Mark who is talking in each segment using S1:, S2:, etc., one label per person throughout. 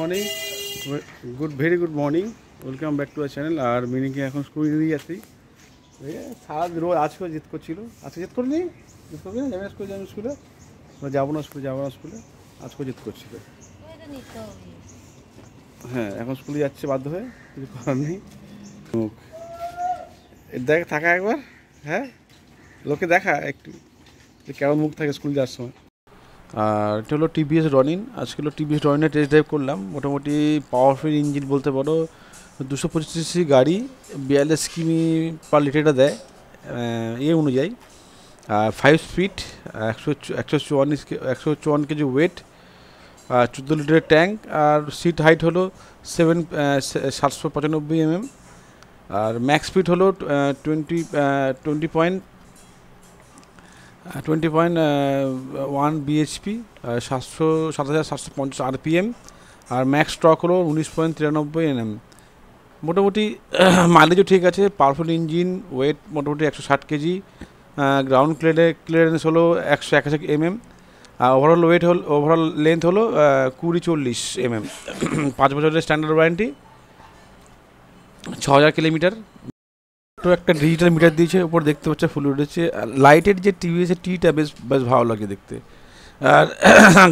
S1: Morning, very good morning, welcome back to our channel. আর মিনিকে এখন স্কুল নিয়ে যাচ্ছি। সারা রোজ আজকেও জিত করছিল, আজকে জিত করিনি, জিত করবি না, যাবি না স্কুলে, যাবি স্কুলে, যাবো না স্কুলে, আজকেও জিত করছিল। হ্যাঁ, এখন স্কুলে যাচ্ছে বাধ্য হয়ে, কিছু করার নেই। দেখ থাকা একবার, হ্যাঁ লোকে দেখা একটু কেমন মুখ থাকে স্কুল যাওয়ার সময়। আর এটা হলো টিভিএস রনিন। আজকে হলো টিভিএস রনিনের টেস্ট ড্রাইভ করলাম। মোটামুটি পাওয়ারফুল ইঞ্জিন বলতে পারো, 225 গাড়ি, 42 কিমি পার লিটারটা দেয় অনুযায়ী। আর 5 স্পিড, 154 কেজি ওয়েট, আর 14 লিটারের ট্যাঙ্ক। আর সিট হাইট হলো 795 mm। আর ম্যাক্স স্পিড হলো 20.1 bhp, 7,750 RPM। আর ম্যাক্স টর্ক হলো 19.93 Nm। মোটামুটি মাইলেজও ঠিক আছে, পাওয়ারফুল ইঞ্জিন, ওয়েট মোটামুটি 160 কেজি, গ্রাউন্ড ক্লিয়ারেন্স হলো 161 mm। ওভারঅল লেন্থ হলো 20-40 mm। 5 বছরের স্ট্যান্ডার্ড ওয়ারেন্টি, 6000 কিলোমিটার। তো একটা ডিজিটাল মিটার দিয়েছে, উপর দেখতে পাচ্ছে ফুল উঠেছে। লাইটের যে টিভিএসের টিটা বেশ ভালো লাগে দেখতে। আর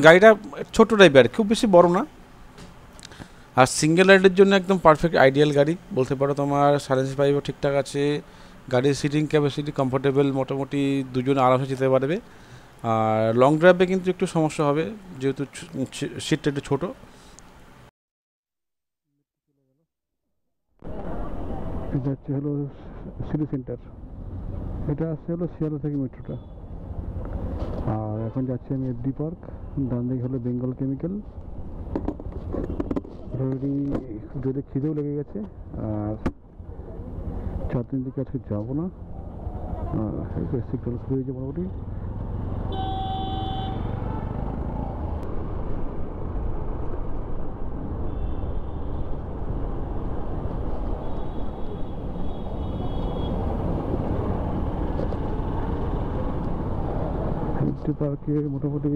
S1: গাড়িটা ছোটো টাইপের, খুব বেশি বড় না। আর সিঙ্গেল রাইডের জন্য একদম পারফেক্ট আইডিয়াল গাড়ি বলতে পারো। তোমার সাইলেন্স পাইপও ঠিকঠাক আছে, গাড়ির সিটিং ক্যাপাসিটি কমফোর্টেবল, মোটামুটি দুজন আরামসে যেতে পারবে। আর লং ড্রাইভে কিন্তু একটু সমস্যা হবে, যেহেতু সিটটা একটু ছোটো। এটা হচ্ছে হলো সিটি সেন্টার, এটা আসছে হলো শিয়ালদা থেকে মেট্রোটা। আর এখন যাচ্ছি আমি এফডি পার্ক, ডান দিকে হলো বেঙ্গল কেমিক্যাল। অলরেডি যদি খিদেও লেগে গেছে, আর 4 দিন থেকে আজকে যাবো না, সিগন্যাল খুলে দিয়েছে মোটামুটি। এফডি পার্কে মোটামুটি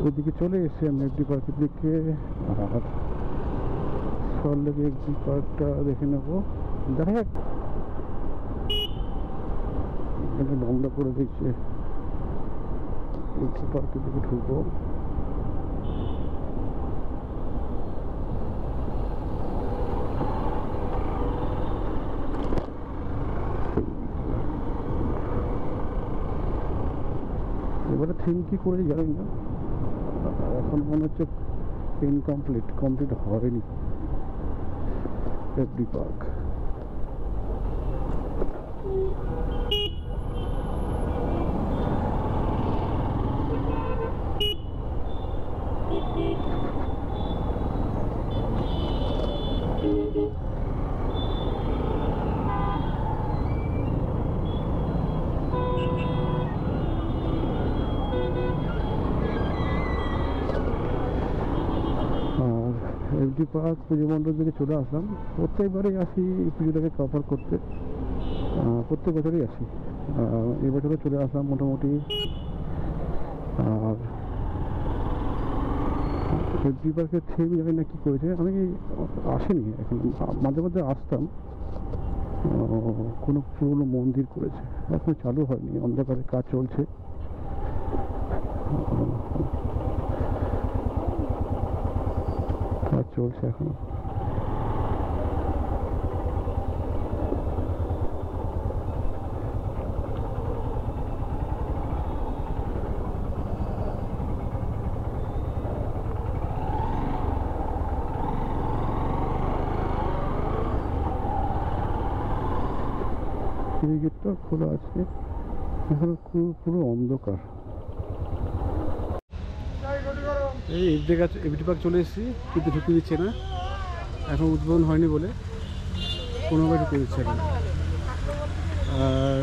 S1: ওইদিকে চলে এসেছি আমি, এফডি পার্কের দিকে। আর সল্টলেকে এফডি পার্কটা দেখে নেবো, দেখা যাক। এখানে বন্ধ করে দিচ্ছে, এফডি পার্কের দিকে ঢুকবো। এবারে থিম কি করে জানি না, এখন মনে হচ্ছে কমপ্লিট হয়নি এফডি পার্ক। এফডি পার্ক পুজো মণ্ডপ থেকে চলে আসলাম। প্রত্যেকবারই আসি এই পুজোটাকে কভার করতে, প্রত্যেক বছরই আসি। এবছরও চলে আসলাম মোটামুটি। আর এফডি পার্কের থিম জানি না কী করেছে, আমি আসিনি এখন, মাঝে মাঝে আসতাম। কোনো পুরনো মন্দির করেছে, এখন চালু হয়নি, অন্ধকারে কাজ চলছে। চলছে এখন। এই গেটটা খোলা আছে, এখন পুরো অন্ধকার। এই এফডি পার্ক চলে এসেছি, কিন্তু ঢুকে দিচ্ছে না, এখন উদ্বোধন হয়নি বলে কোনোভাবে ঢুকে দিচ্ছে না। আর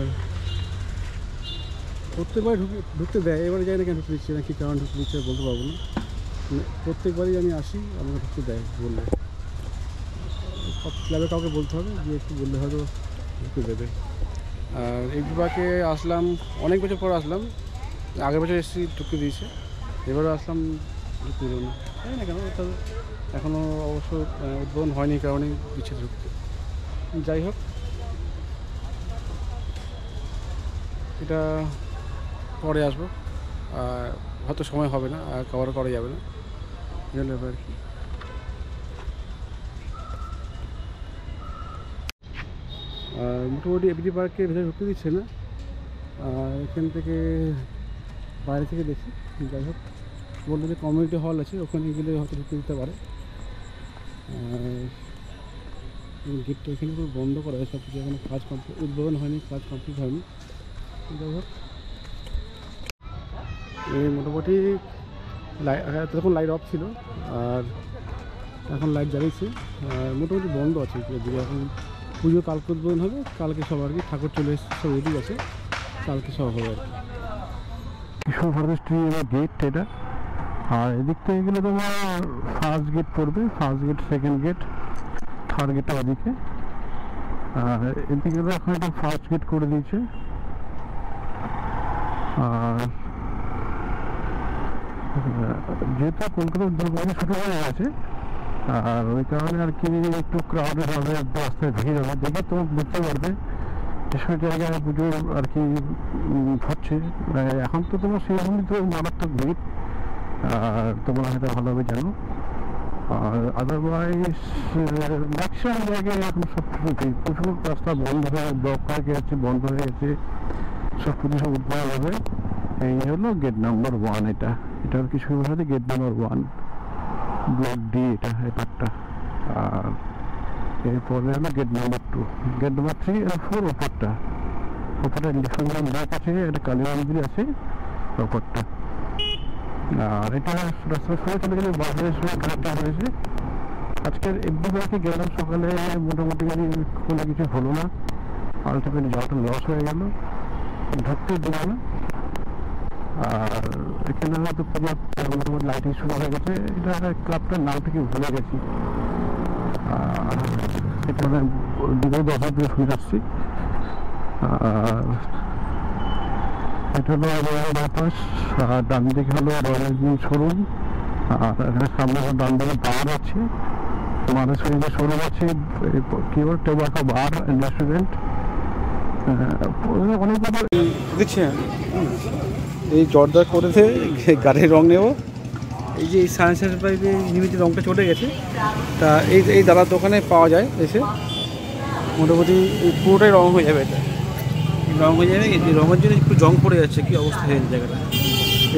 S1: প্রত্যেকবার ঢুকতে দেয়, এবারে যাই না কেন ঢুকতে দিচ্ছে না, কী কারণ ঢুকতে দিচ্ছে বলতে পারবো না। প্রত্যেকবারই আমি আসি, আমাকে ঢুকতে দেয় বললে। সব ক্লাবে কাউকে বলতে হবে, গিয়ে একটু বললে হয়তো ঢুকতে দেবে। আর এফডি পার্কে আসলাম অনেক বছর পর আসলাম, আগের বছর এসেছি ঢুকতে দিয়েছে, এবারও আসলাম
S2: পুরোনো তাই না কেন, এটা এখনও অবশ্য উদ্বোধন হয়নি কারণে পিছিয়ে ঢুকতে। যাই হোক, এটা পরে আসবো, হয়তো সময় হবে না, কভার করা যাবে না, এগুলো আর কি। মোটামুটি এমনি পার্কের ভেতরে ঢুকতে দিচ্ছে না, এখান থেকে বাইরে থেকে দেখি। যাই হোক, বললো যে কমিউনিটি হল আছে, ওখানে গেলে হয়তো ঢুকতে দিতে পারে। গেটটা এখানে পুরো বন্ধ করা হয়, সব কিছু এখনো কাজ কমপ্লিট, উদ্বোধন হয়নি, কাজ কমপ্লিট হয়নি। যাই হোক, এই মোটামুটি তখন লাইট অফ ছিল, আর এখন লাইট জ্বালিয়েছে, মোটামুটি বন্ধ আছে এদিকে। এখন পুজো কালকে উদ্বোধন হবে, কালকে সব আর কি ঠাকুর চলে এসছে, সব রেডি আছে, কালকে সব হবে আর কি। কিশোর ফরেস্ট্রি গেট এটা, আর এদিক থেকে গেলে তোমার ফার্স্ট গেট পড়বে, first gate, second gate, third গেটটা ওদিকে, আর এদিকে এখন এটা ফার্স্ট গেট করে দিয়েছে। আর যেহেতু কলকাতার দুর্গাপুজো শুরু হয়ে গেছে, আর ওই কারণে আর কি একটু ক্রাউডেড হবে, রাস্তায় ভিড় হবে, দেখে তোমার বুঝতে পারবে যেসব জায়গায় পুজোর আর কি হচ্ছে। এখন তো তোমার সেরকমই তো মারাত্মক ভিড়, আর তোমরা হয়তো ভালোভাবে জানো। আর আদারওয়াইজ ম্যাক্সিমাম জায়গায় এখন সব কিছু ভিড়, প্রচুর রাস্তা বন্ধ হয়ে ব্লক হয়ে গেছে, বন্ধ হয়ে গেছে, সব পুজো সব উদ্বোধন হবে। এই হলো গেট নাম্বার 1, এটা আর কিছু সাথে গেট নাম্বার 1 ব্লক ডি, এটা ব্যাপারটা। আর এরপরে হলো গেট নাম্বার 2, গেট নাম্বার 3 আর 4 ওপরটা, ওপরে ইলেকশন ব্লক আছে, এটা কালী মন্দির আছে ওপরটা। আর এটা রাস্তার সময় চলে গেলে বাজারের সময় খারাপটা হয়েছে। আজকের এমনি ব্লকে গেলাম সকালে, মোটামুটি কোনো কিছু হলো না, আলটিমেটলি যাওয়াটা লস হয়ে গেল, ঢুকতে দিল না। আর এখানে হয়তো মোটামুটি লাইটিং শুরু হয়ে গেছে, এটা ক্লাবটার নাম থেকে ভুলে গেছি, এটা বিগত 10 বছর শুনে আসছি। আর এটা হলো রয়্যাল বাইপাস, আর ডান দিকে হলো রয়্যাল শোরুম, আর এখানে সামনে ডান দিকে বার আছে, মানুষ শোরুম আছে, কি বল টোবাকো বার অ্যান্ড রেস্টুরেন্ট, অনেকগুলো দিচ্ছে। এই জর্দার করেছে গাড়ির রং নেব, এই যে এই সায়েন্সের পাইপে নিমিত্তে রঙটা চলে গেছে, তা এই দাদার দোকানে পাওয়া যায় এসে, মোটামুটি এই পুরোটাই রং হয়ে যাবে, এটা রং হয়ে যাবে। এই রঙের জন্য একটু জং পড়ে যাচ্ছে, কী অবস্থা হয়ে জায়গাটা,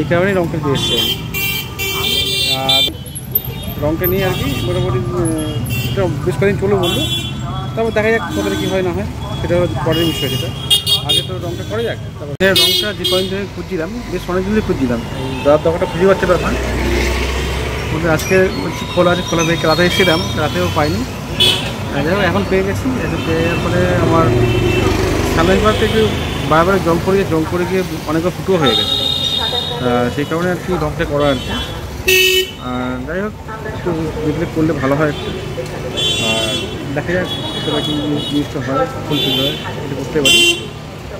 S2: এই কারণেই রঙটা দিয়ে এসছে। আর রঙটা নিয়ে আর কি মোটামুটি এটা বেশ কদিন চলে বললো, তারপর দেখা যাক কতটা কী হয় না হয়, সেটা পরের বিষয়। সেটা আগে তো রঙটা করা যাক, তারপর রঙটা যে কদিন ধরে খুঁজছিলাম, বেশ অনেকদিন ধরে খুঁজছিলাম, দাদার দোকানটা খুঁজে পাচ্ছিল না, বলতে আজকে খোলা আছে, খোলা পেয়ে রাতে এসেছিলাম, রাতেও পাইনি, যাই হোক এখন পেয়ে গেছি। পেয়ে যাওয়ার পরে আমার সামনের বার থেকে বারবার জং পড়ে গিয়ে অনেকবার ফুটো হয়ে গেছে, সেই কারণে আর কি রঙটা করা আর কি। আর যাই হোক, একটু দেখলে করলে ভালো হয় একটু, আর দেখা যাক কতটা কি জিনিসটা হয়, ফুলফিল হয়, এটা করতে পারি,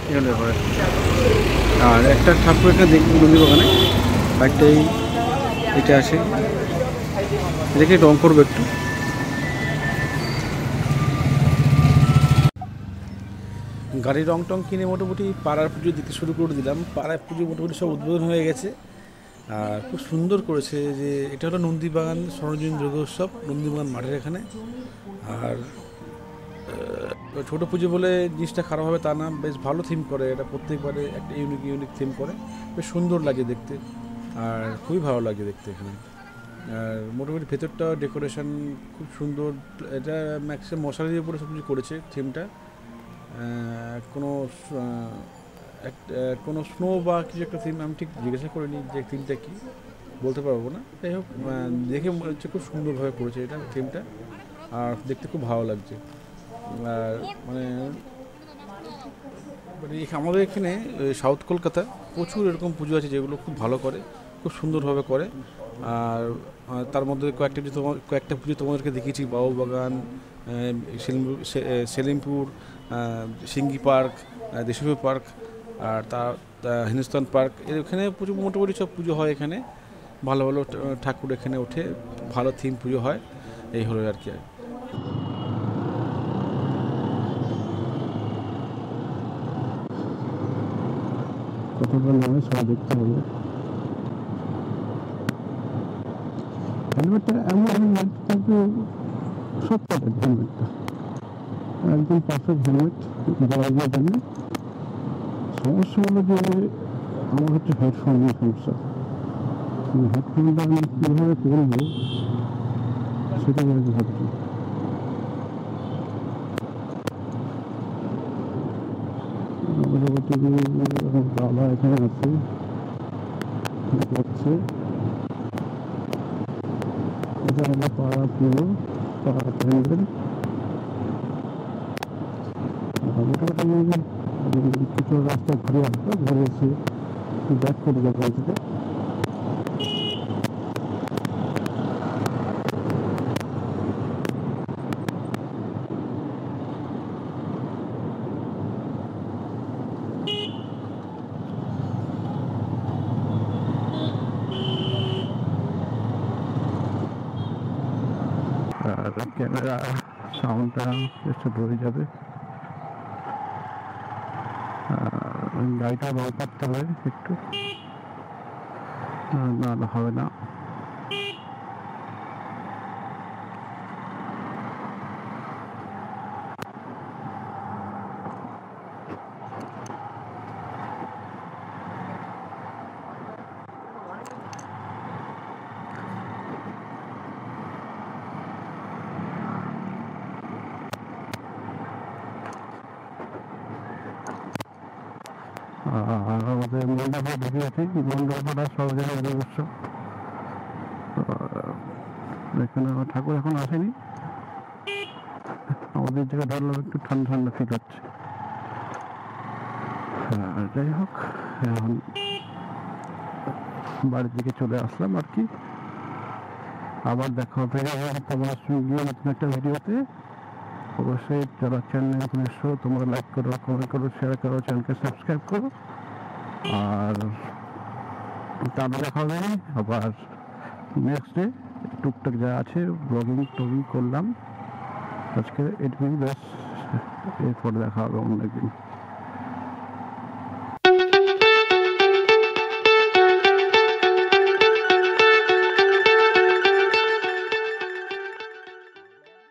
S2: এগুলো হয়। আর একটা ঠাকুর এখানে দেখি নদীর ওখানে বাইকটাই এটা আছে, দেখে রং করবো একটু। গাড়ির রং টং কিনে মোটামুটি পাড়ার পুজো দিতে শুরু করে দিলাম। পাড়ার পুজো মোটামুটি সব উদ্বোধন হয়ে গেছে, আর খুব সুন্দর করেছে। যে এটা হলো নন্দীবাগান স্বর্ণজয়ন্তী দুর্গোৎসব, নন্দীবাগান মাঠের এখানে। আর ছোটো পুজো বলে জিনিসটা খারাপ হবে তা না, বেশ ভালো থিম করে এটা, প্রত্যেকবারে একটা ইউনিক থিম করে, বেশ সুন্দর লাগে দেখতে, আর খুবই ভালো লাগে দেখতে এখানে। আর মোটামুটি ভেতরটা ডেকোরেশন খুব সুন্দর, এটা ম্যাক্সিমাম মশারির উপরে সব কিছু করেছে থিমটা। কোনো স্নো বা কিছু একটা থিম আমি ঠিক জিজ্ঞাসা করিনি যে থিমটা কী, বলতে পারবো না। যাই হোক, দেখে মনে হচ্ছে খুব সুন্দরভাবে করেছে এটা থিমটা, আর দেখতে খুব ভালো লাগছে। আর মানে আমাদের এখানে সাউথ কলকাতা প্রচুর এরকম পুজো আছে যেগুলো খুব ভালো করে, খুব সুন্দরভাবে করে। আর তার মধ্যে কয়েকটা পুজো তোমাদেরকে দেখিয়েছি, বাবুবাগান, সেলিমপুর, সিঙ্গি পার্ক, দেশপ্রিয় পার্ক, আর তার হিন্দুস্তান পার্ক, এখানে প্রচুর মোটামুটি সব পুজো হয় এখানে।
S1: ভালো ভালো ঠাকুর এখানে ওঠে, ভালো থিম পুজো হয়, এই হলো আর কি।
S2: কতটা নামে সবাই দেখতে হবে। হেলমেটটা এমন হেলমেট কিন্তু সত্যি হেলমেটটা একদম পারফেক্ট হেলমেট ড্রাইভারের জন্য। সমস্যা হলো যে আমার হচ্ছে হেডফোন নিয়ে সমস্যা। হেডফোনটা আমি কীভাবে করবো সেটাই আর কি ভাবছি। দাদা এখানে আছে করছে, এটা হলো পাড়া পুরো পাড়া প্যান্ডেল। মোটামুটি কিছু রাস্তা ঘুরে আসবো, ঘুরে এসে ব্যাক করে যাবো থেকে। আর ক্যামেরা সাউন্ডটা একটু ধরে যাবে, গাড়িটা রং করতে হবে একটু, না হবে না। আর আমাদের মন্ডপে ঢুকে আছি, মন্ডপটা সব জায়গায় অবশ্য এখানে আমার ঠাকুর এখন আসেনি। আমাদের জায়গায় ধরলাম একটু ঠান্ডা ঠান্ডা ফিল হচ্ছে। যাই হোক, এখন বাড়ির দিকে চলে আসলাম আর কি। আবার দেখা হবে তোমার সঙ্গে নতুন একটা ভিডিওতে। অবশ্যই যারা চ্যানেল নতুন এসো তোমরা লাইক করো, কমেন্ট করো, শেয়ার করো, চ্যানেলকে সাবস্ক্রাইব করো। আর তারপরে দেখা হবে আবার নেক্সট ডে। টুকটাক যা আছে ব্লগিং টগিং করলাম আজকে, এটুকুই ব্যাস। এরপর দেখা হবে অন্য একদিন।